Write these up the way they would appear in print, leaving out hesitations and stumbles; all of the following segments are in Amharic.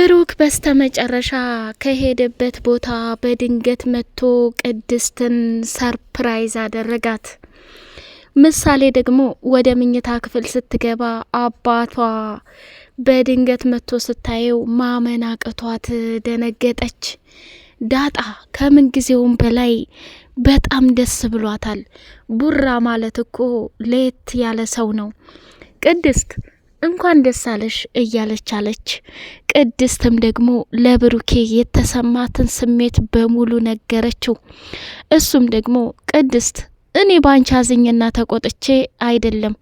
ብሩክ በስተመጨረሻ ከሄደበት ቦታ በድንገት መጥቶ ቅድስትን ሰርፕራይዝ አደረጋት። ምሳሌ ደግሞ ወደ ምኝታ ክፍል ስትገባ አባቷ በድንገት መጥቶ ስታየው ማመን አቅቷት ደነገጠች። ዳጣ ከምን ጊዜውም በላይ በጣም ደስ ብሏታል። ቡራ ማለት እኮ ለየት ያለ ሰው ነው። ቅድስት እንኳን ደስ አለሽ እያለች አለች። ቅድስትም ደግሞ ለብሩኬ የተሰማትን ስሜት በሙሉ ነገረችው። እሱም ደግሞ ቅድስት እኔ ባንቺ አዝኜና ተቆጥቼ አይደለም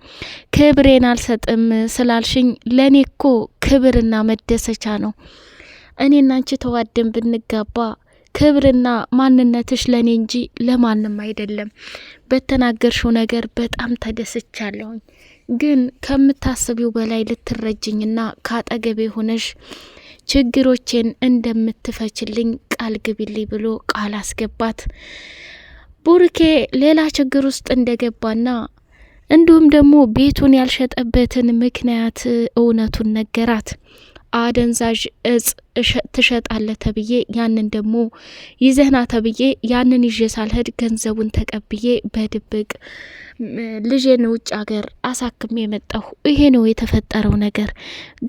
ክብሬን አልሰጥም ስላልሽኝ ለኔ እኮ ክብርና መደሰቻ ነው። እኔና አንቺ ተዋደን ብንጋባ ክብርና ማንነትሽ ለኔ እንጂ ለማንም አይደለም። በተናገርሽው ነገር በጣም ተደስቻለሁኝ። ግን ከምታስቢው በላይ ልትረጅኝና ካጠገቤ ሆነሽ ችግሮቼን እንደምትፈችልኝ ቃል ግቢልኝ ብሎ ቃል አስገባት። ቡርኬ ሌላ ችግር ውስጥ እንደገባና እንዲሁም ደግሞ ቤቱን ያልሸጠበትን ምክንያት እውነቱን ነገራት። አደንዛዥ እጽ ትሸጣለ ተብዬ ያንን ደግሞ ይዘህና ተብዬ ያንን ይዤ ሳልሄድ ገንዘቡን ተቀብዬ በድብቅ ልጄን ውጭ ሀገር አሳክሜ የመጣሁ ይሄ ነው የተፈጠረው ነገር።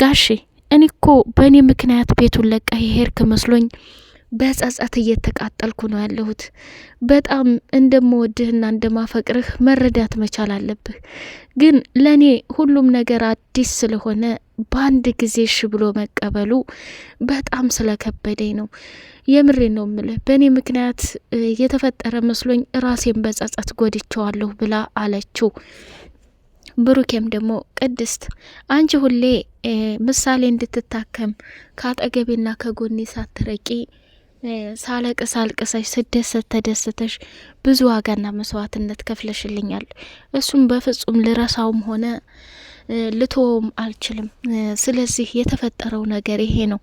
ጋሼ እኔ እኮ በእኔ ምክንያት ቤቱን ለቃ የሄድክ መስሎኝ በጸጸት እየተቃጠልኩ ነው ያለሁት። በጣም እንደምወድህና እንደማፈቅርህ መረዳት መቻል አለብህ። ግን ለኔ ሁሉም ነገር አዲስ ስለሆነ በአንድ ጊዜ እሺ ብሎ መቀበሉ በጣም ስለከበደኝ ነው። የምሬን ነው ምልህ። በእኔ ምክንያት የተፈጠረ መስሎኝ ራሴን በጸጸት ጎድቼዋለሁ ብላ አለችው። ብሩኬም ደግሞ ቅድስት አንቺ ሁሌ ምሳሌ እንድትታከም ከአጠገቤና ከጎኔ ሳትረቂ ሳለቅስ አልቅሰሽ ስደሰት ተደስተሽ ብዙ ዋጋና መስዋዕትነት ከፍለሽልኛል። እሱም በፍጹም ልረሳውም ሆነ ልተወውም አልችልም። ስለዚህ የተፈጠረው ነገር ይሄ ነው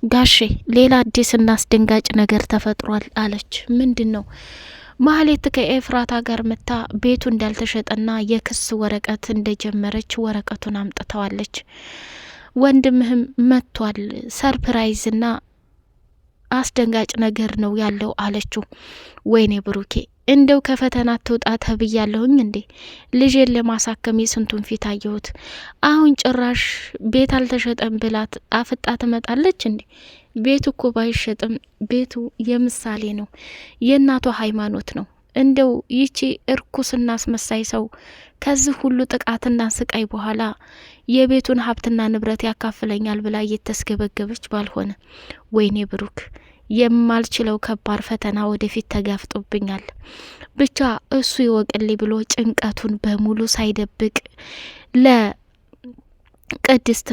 ጋሼ። ሌላ አዲስና አስደንጋጭ ነገር ተፈጥሯል አለች። ምንድን ነው? ማህሌት ከኤፍራታ ጋር መታ ቤቱ እንዳልተሸጠና የክስ ወረቀት እንደጀመረች ወረቀቱን አምጥተዋለች። ወንድምህም መጥቷል፣ ሰርፕራይዝና አስደንጋጭ ነገር ነው ያለው አለችው። ወይኔ ብሩኬ እንደው ከፈተና ትውጣ ተብያለሁኝ እንዴ? ልጄን ለማሳከም የስንቱን ፊት አየሁት። አሁን ጭራሽ ቤት አልተሸጠም ብላት አፍጣ ትመጣለች እንዴ? ቤቱ እኮ ባይሸጥም ቤቱ የምሳሌ ነው፣ የእናቷ ሃይማኖት ነው። እንደው ይቺ እርኩስና አስመሳይ ሰው ከዚህ ሁሉ ጥቃትና ስቃይ በኋላ የቤቱን ሀብትና ንብረት ያካፍለኛል ብላ እየተስገበገበች ባልሆነ። ወይኔ ብሩክ የማልችለው ከባድ ፈተና ወደፊት ተጋፍጦብኛል። ብቻ እሱ ይወቅልኝ ብሎ ጭንቀቱን በሙሉ ሳይደብቅ ለቅድስት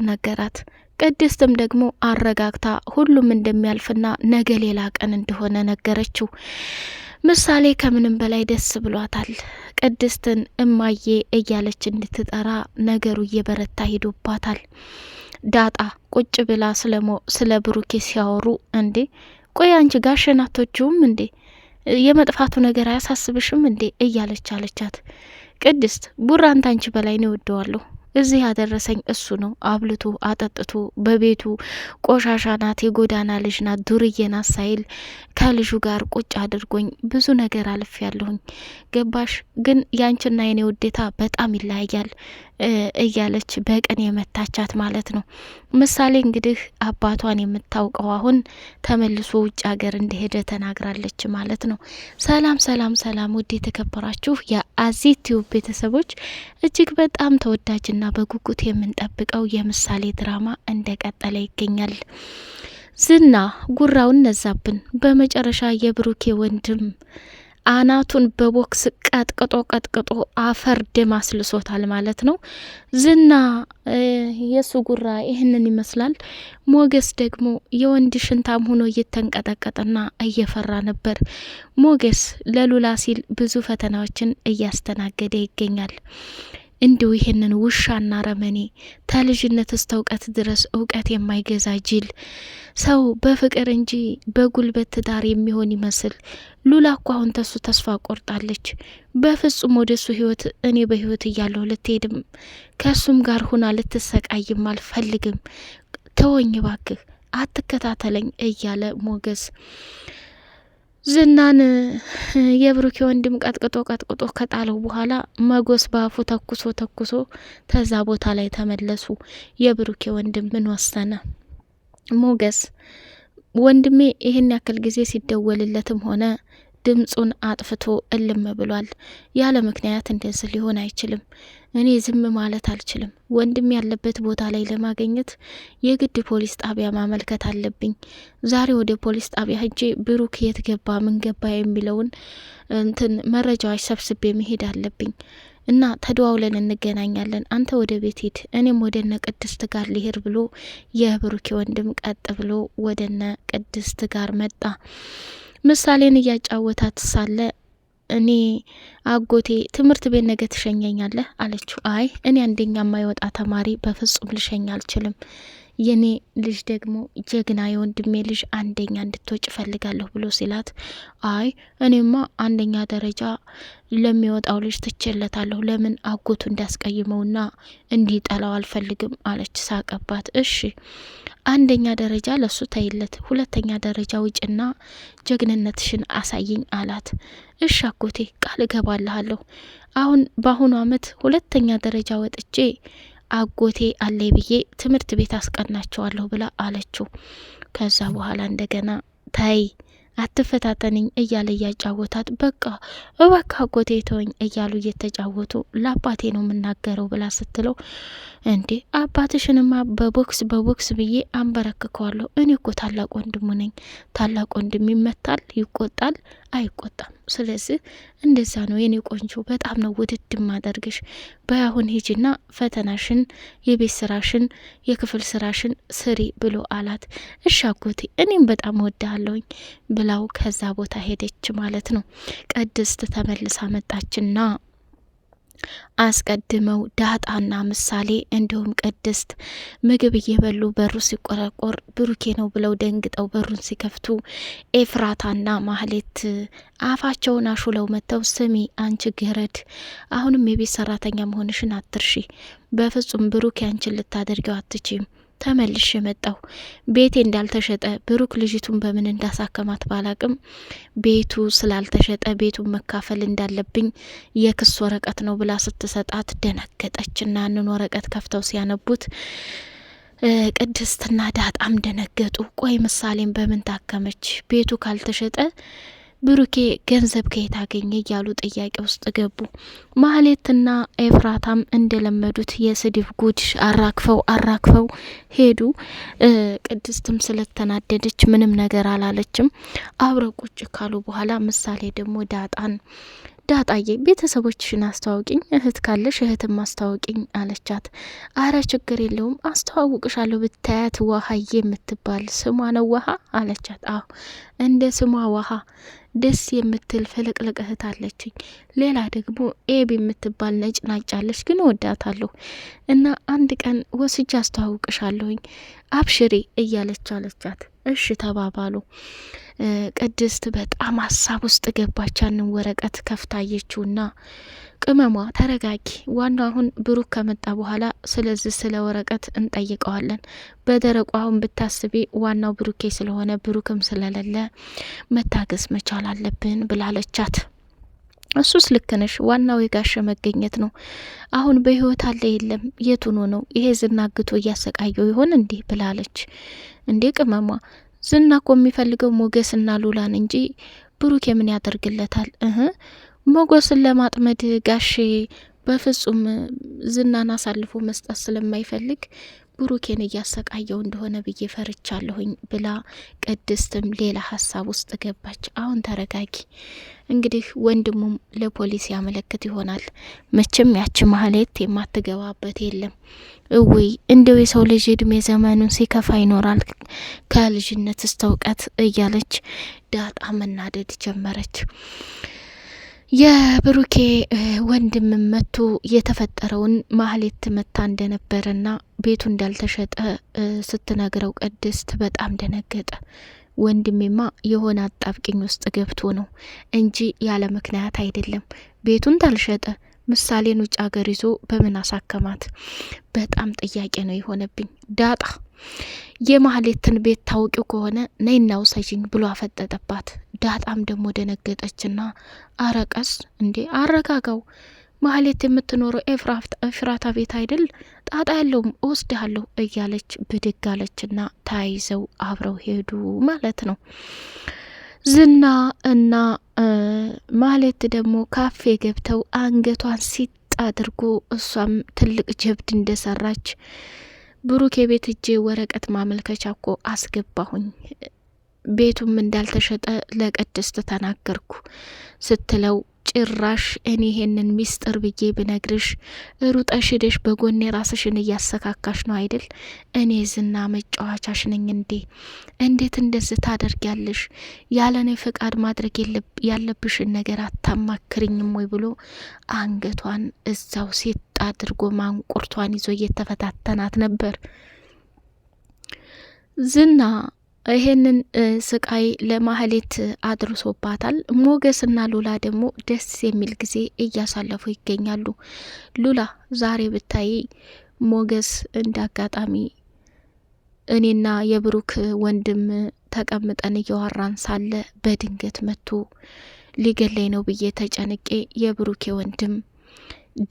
ነገራት። ቅድስትም ደግሞ አረጋግታ ሁሉም እንደሚያልፍና ነገ ሌላ ቀን እንደሆነ ነገረችው። ምሳሌ ከምንም በላይ ደስ ብሏታል። ቅድስትን እማዬ እያለች እንድትጠራ ነገሩ እየበረታ ሄዶባታል። ዳጣ ቁጭ ብላ ስለ ብሩኬ ሲያወሩ እንዴ ቆይ አንቺ ጋሽን አትወጂውም እንዴ? የመጥፋቱ ነገር አያሳስብሽም እንዴ? እያለች አለቻት። ቅድስት ቡራን ታንቺ በላይ ነው እወደዋለሁ። እዚህ ያደረሰኝ እሱ ነው። አብልቶ አጠጥቶ በቤቱ ቆሻሻ ናት፣ የጎዳና ልጅ ናት፣ ዱርዬ ናት ሳይል ከልጁ ጋር ቁጭ አድርጎኝ ብዙ ነገር አልፍ ያለሁኝ። ገባሽ? ግን ያንቺና የኔ ውዴታ በጣም ይለያያል እያለች በቀን የመታቻት ማለት ነው። ምሳሌ እንግዲህ አባቷን የምታውቀው አሁን ተመልሶ ውጭ ሀገር እንደሄደ ተናግራለች ማለት ነው። ሰላም ሰላም ሰላም! ውድ የተከበራችሁ የአዚት ቲዩብ ቤተሰቦች እጅግ በጣም ተወዳጅና በጉጉት የምንጠብቀው የምሳሌ ድራማ እንደቀጠለ ይገኛል። ዝና ጉራውን ነዛብን። በመጨረሻ የብሩኬ ወንድም አናቱን በቦክስ ቀጥቅጦ አፈር ደም አስልሶታል ማለት ነው። ዝና የሱ ጉራ ይህንን ይመስላል። ሞገስ ደግሞ የወንድ ሽንታም ሆኖ እየተንቀጠቀጠና እየፈራ ነበር። ሞገስ ለሉላ ሲል ብዙ ፈተናዎችን እያስተናገደ ይገኛል። እንዲሁ ይሄንን ውሻና ረመኔ ተልጅነት እስተ እውቀት ድረስ እውቀት የማይገዛ ጅል ሰው በፍቅር እንጂ በጉልበት ትዳር የሚሆን ይመስል ሉላ እኮ አሁን ተሱ ተስፋ ቆርጣለች። በፍጹም ወደሱ ህይወት እኔ በህይወት እያለሁ ልትሄድም ከሱም ጋር ሁና ልትሰቃይም አልፈልግም። ተወኝ ባክህ አትከታተለኝ እያለ ሞገስ ዝናን የብሩኬ ወንድም ቀጥቅጦ ከጣለው በኋላ መጎስ ባፉ ተኩሶ ተዛ ቦታ ላይ ተመለሱ። የብሩኬ ወንድም ምን ወሰነ? ሞገስ ወንድሜ ይህን ያክል ጊዜ ሲደወልለትም ሆነ ድምጹን አጥፍቶ እልም ብሏል። ያለ ምክንያት እንደዚህ ሊሆን አይችልም። እኔ ዝም ማለት አልችልም። ወንድም ያለበት ቦታ ላይ ለማግኘት የግድ ፖሊስ ጣቢያ ማመልከት አለብኝ። ዛሬ ወደ ፖሊስ ጣቢያ ሄጄ ብሩክ የት ገባ ምን ገባ የሚለውን መረጃዎች ሰብስቤ መሄድ አለብኝ እና ተደዋውለን እንገናኛለን። አንተ ወደ ቤት ሂድ፣ እኔም ወደ እነ ቅድስት ጋር ሊሄድ ብሎ የብሩኬ ወንድም ቀጥ ብሎ ወደ እነ ቅድስት ጋር መጣ። ምሳሌን እያጫወታት ሳለ እኔ አጎቴ ትምህርት ቤት ነገ ትሸኘኛለህ አለችው። አይ እኔ አንደኛ የማይወጣ ተማሪ በፍጹም ልሸኝ አልችልም። የኔ ልጅ ደግሞ ጀግና የወንድሜ ልጅ አንደኛ እንድትወጭ ፈልጋለሁ ብሎ ሲላት፣ አይ እኔማ አንደኛ ደረጃ ለሚወጣው ልጅ ትችለታለሁ፣ ለምን አጎቱ እንዳስቀይመውና እንዲጠላው አልፈልግም አለች። ሳቀባት። እሺ አንደኛ ደረጃ ለሱ ተይለት፣ ሁለተኛ ደረጃ ውጭና ጀግንነትሽን አሳይኝ አላት። እሺ አጎቴ ቃል እገባልሃለሁ፣ አሁን በአሁኑ አመት ሁለተኛ ደረጃ ወጥቼ አጎቴ አለይ ብዬ ትምህርት ቤት አስቀናቸዋለሁ ብላ አለችው። ከዛ በኋላ እንደገና ታይ አትፈታተንኝ እያለ እያጫወታት በቃ እባክህ አጎቴ ተወኝ እያሉ እየተጫወቱ ለአባቴ ነው የምናገረው ብላ ስትለው፣ እንዴ አባትሽንማ በቦክስ ብዬ አንበረክከዋለሁ። እኔ እኮ ታላቅ ወንድሙ ነኝ። ታላቅ ወንድም ይመታል፣ ይቆጣል፣ አይቆጣም። ስለዚህ እንደዛ ነው የኔ ቆንጆ፣ በጣም ነው ውድድ ማደርግሽ። በያሁን ሂጂና ፈተናሽን፣ የቤት ስራሽን፣ የክፍል ስራሽን ስሪ ብሎ አላት። እሺ አጎቴ እኔም በጣም ወድሃለሁኝ ብላው ከዛ ቦታ ሄደች ማለት ነው። ቅድስት ተመልሳ መጣችና አስቀድመው ዳጣና ምሳሌ እንዲሁም ቅድስት ምግብ እየበሉ በሩ ሲቆረቆር ብሩኬ ነው ብለው ደንግጠው በሩን ሲከፍቱ ኤፍራታና ማህሌት አፋቸውን አሹለው መጥተው ስሚ አንቺ ገረድ፣ አሁንም የቤት ሰራተኛ መሆንሽን አትርሺ። በፍጹም ብሩኬ አንቺን ልታደርገው አትችም። ተመልሽ የመጣው ቤቴ እንዳልተሸጠ ብሩክ ልጅቱን በምን እንዳሳከማት ባላቅም ቤቱ ስላልተሸጠ ቤቱን መካፈል እንዳለብኝ የክስ ወረቀት ነው ብላ ስትሰጣት ደነገጠችና ያንን ወረቀት ከፍተው ሲያነቡት ቅድስትና ዳጣም ደነገጡ። ቆይ ምሳሌም በምን ታከመች? ቤቱ ካልተሸጠ ብሩኬ ገንዘብ ከየት አገኘ እያሉ ጥያቄ ውስጥ ገቡ። ማህሌትና ኤፍራታም እንደለመዱት የስድብ ጉድ አራክፈው ሄዱ። ቅድስትም ስለተናደደች ምንም ነገር አላለችም። አብረው ቁጭ ካሉ በኋላ ምሳሌ ደግሞ ዳጣዬ ቤተሰቦችሽን አስተዋውቂኝ፣ እህት ካለሽ እህትም አስተዋውቂኝ አለቻት። አረ ችግር የለውም አስተዋውቅሻለሁ፣ ብታያት ውሃዬ የምትባል ስሟ ነው ውሃ አለቻት። አዎ እንደ ስሟ ውሃ ደስ የምትል ፍልቅልቅ እህት አለችኝ። ሌላ ደግሞ ኤቢ የምትባል ነጭ ናጫለች፣ ግን ወዳታለሁ እና አንድ ቀን ወስጅ አስተዋውቅሻለሁኝ አብሽሪ እያለች አለቻት። እሺ ተባባሉ። ቅድስት በጣም ሀሳብ ውስጥ ገባች። ያንን ወረቀት ከፍታየችውና ቅመሟ ተረጋጊ፣ ዋናው አሁን ብሩክ ከመጣ በኋላ ስለዚህ ስለ ወረቀት እንጠይቀዋለን። በደረቁ አሁን ብታስቢ ዋናው ብሩኬ ስለሆነ ብሩክም ስለሌለ መታገስ መቻል አለብን ብላለቻት። እሱስ ልክ ነሽ፣ ዋናው የጋሸ መገኘት ነው። አሁን በህይወት አለ የለም የቱኑ ነው? ይሄ ዝናግቶ እያሰቃየው ይሆን እንዲህ ብላለች። እንዴ ቅመሟ ዝና እኮ የሚፈልገው ሞገስና ሉላን እንጂ ብሩክ የምን ያደርግለታል? ሞገስን ለማጥመድ ጋሼ በፍጹም ዝናን አሳልፎ መስጠት ስለማይፈልግ ብሩኬን እያሰቃየው እንደሆነ ብዬ ፈርቻለሁኝ ብላ ቅድስትም ሌላ ሀሳብ ውስጥ ገባች። አሁን ተረጋጊ፣ እንግዲህ ወንድሙም ለፖሊስ ያመለክት ይሆናል። መቼም ያች ማህሌት የማትገባበት የለም። እውይ እንደው የሰው ልጅ እድሜ ዘመኑን ሲከፋ ይኖራል ከልጅነት እስከ እውቀት እያለች ዳጣ መናደድ ጀመረች። የብሩኬ ወንድም መጥቶ የተፈጠረውን ማህሌት መታ እንደነበረና ቤቱ እንዳልተሸጠ ስትነግረው ቅድስት በጣም ደነገጠ። ወንድሜማ የሆነ አጣብቂኝ ውስጥ ገብቶ ነው እንጂ ያለ ምክንያት አይደለም። ቤቱን እንዳልሸጠ ምሳሌን ውጭ ሀገር ይዞ በምን አሳከማት? በጣም ጥያቄ ነው የሆነብኝ። ዳጣ የማህሌትን ቤት ታውቂው ከሆነ ነይና ውሰጂኝ ብሎ አፈጠጠባት። ዳጣም ደግሞ ደነገጠችና አረቀስ እንዴ አረጋጋው፣ ማህሌት የምትኖረው ኤፍራታ ቤት አይደል? ጣጣ ያለውም እወስድሃለሁ እያለች ብድግ አለችና ተያይዘው አብረው ሄዱ ማለት ነው። ዝና እና ማህሌት ደግሞ ካፌ ገብተው አንገቷን ሲጥ አድርጎ እሷም ትልቅ ጀብድ እንደሰራች ብሩኬ ቤት እጄ ወረቀት ማመልከቻ እኮ አስገባሁኝ ቤቱም እንዳልተሸጠ ለቅድስት ተናገርኩ ስትለው ጭራሽ እኔ ይሄንን ሚስጥር ብዬ ብነግርሽ ሩጠሽ ሄደሽ በጎኔ ራስሽን እያሰካካሽ ነው አይደል? እኔ ዝና መጫወቻሽ ነኝ እንዴ? እንዴት እንደዚህ ታደርጊያለሽ? ያለኔ ፈቃድ ማድረግ ያለብሽን ነገር አታማክርኝም ወይ ብሎ አንገቷን እዛው ሴት አድርጎ ማንቁርቷን ይዞ እየተፈታተናት ነበር። ዝና ይሄንን ስቃይ ለማህሌት አድርሶባታል። ሞገስና ሉላ ደግሞ ደስ የሚል ጊዜ እያሳለፉ ይገኛሉ። ሉላ ዛሬ ብታይ ሞገስ እንዳጋጣሚ እኔና የብሩክ ወንድም ተቀምጠን እያወራን ሳለ በድንገት መጥቶ ሊገለኝ ነው ብዬ ተጨንቄ የብሩኬ ወንድም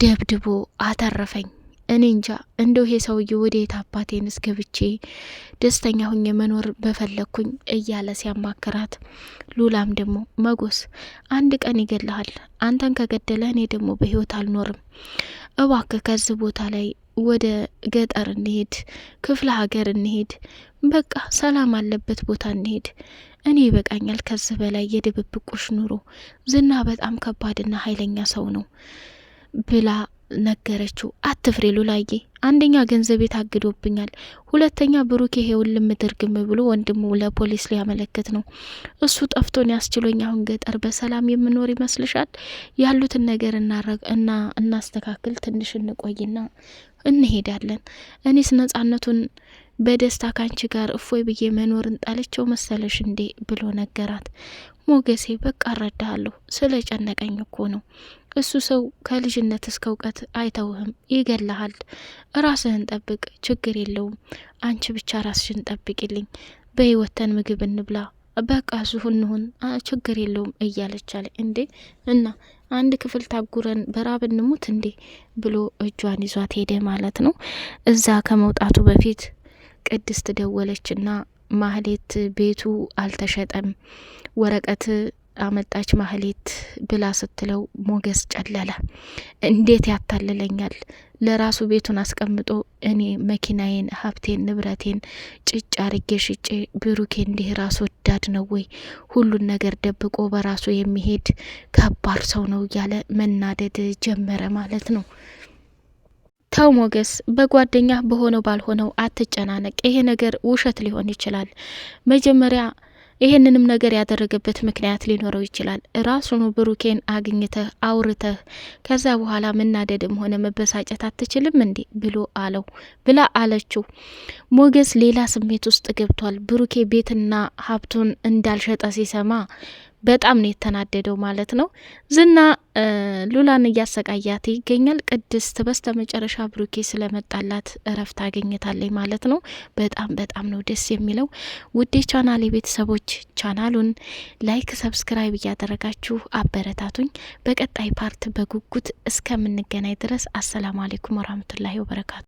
ደብድቦ አተረፈኝ። እኔ እንጃ እንደው ይሄ ሰውዬ ወዴት አባቴን እስገብቼ ደስተኛ ሁኜ መኖር በፈለኩኝ እያለ ሲያማክራት፣ ሉላም ደግሞ መጎስ አንድ ቀን ይገልሃል፣ አንተን ከገደለ እኔ ደግሞ በህይወት አልኖርም፣ እባክህ ከዚህ ቦታ ላይ ወደ ገጠር እንሄድ፣ ክፍለ ሀገር እንሄድ፣ በቃ ሰላም አለበት ቦታ እንሄድ፣ እኔ ይበቃኛል ከዚህ በላይ የድብብቆሽ ኑሮ፣ ዝና በጣም ከባድና ኃይለኛ ሰው ነው ብላ ነገረችው። አትፍሬ ሉላዬ፣ አንደኛ ገንዘቤ ታግዶብኛል፣ ሁለተኛ ብሩኬ ይሄውን ልምድርግም ብሎ ወንድሙ ለፖሊስ ሊያመለክት ነው። እሱ ጠፍቶን ያስችሎኝ አሁን ገጠር በሰላም የምኖር ይመስልሻል? ያሉትን ነገር እናስተካክል፣ ትንሽ እንቆይና እንሄዳለን። እኔስ ነጻነቱን በደስታ ካንቺ ጋር እፎይ ብዬ መኖርን ጣልቸው መሰለሽ እንዴ ብሎ ነገራት። ሞገሴ በቃ እረዳሃለሁ፣ ስለ ጨነቀኝ እኮ ነው። እሱ ሰው ከልጅነት እስከ እውቀት አይተውህም፣ ይገላሃል። ራስህን ጠብቅ፣ ችግር የለውም። አንቺ ብቻ ራስሽን ጠብቂልኝ፣ በህይወተን ምግብ እንብላ፣ በቃ ዙሁ እንሁን፣ ችግር የለውም እያለች አለ። እንዴ እና አንድ ክፍል ታጉረን በራብ እንሙት እንዴ ብሎ እጇን ይዟት ሄደ ማለት ነው። እዛ ከመውጣቱ በፊት ቅድስት ደወለችና ማህሌት ቤቱ አልተሸጠም ወረቀት አመጣች ማህሌት ብላ ስትለው ሞገስ ጨለለ። እንዴት ያታልለኛል? ለራሱ ቤቱን አስቀምጦ እኔ መኪናዬን፣ ሀብቴን፣ ንብረቴን ጭጭ አርጌ ሽጬ ብሩኬ እንዲህ ራስ ወዳድ ነው ወይ? ሁሉን ነገር ደብቆ በራሱ የሚሄድ ከባድ ሰው ነው እያለ መናደድ ጀመረ ማለት ነው። ተው ሞገስ፣ በጓደኛ በሆነው ባልሆነው አትጨናነቅ። ይሄ ነገር ውሸት ሊሆን ይችላል። መጀመሪያ ይሄንንም ነገር ያደረገበት ምክንያት ሊኖረው ይችላል። ራሱኑ ብሩኬን አግኝተህ አውርተህ ከዛ በኋላ መናደድም ሆነ መበሳጨት አትችልም እንዴ ብሎ አለው ብላ አለችው። ሞገስ ሌላ ስሜት ውስጥ ገብቷል። ብሩኬ ቤትና ሀብቱን እንዳልሸጠ ሲሰማ በጣም ነው የተናደደው ማለት ነው። ዝና ሉላን እያሰቃያት ይገኛል። ቅድስት በስተ መጨረሻ ብሩኬ ስለመጣላት እረፍት አገኘታለች ማለት ነው። በጣም ነው ደስ የሚለው። ውዴ ቻናል ቤተሰቦች ቻናሉን ላይክ፣ ሰብስክራይብ እያደረጋችሁ አበረታቱኝ። በቀጣይ ፓርት በጉጉት እስከምንገናኝ ድረስ አሰላሙ አሌይኩም ወራህመቱላሂ ወበረካቱ።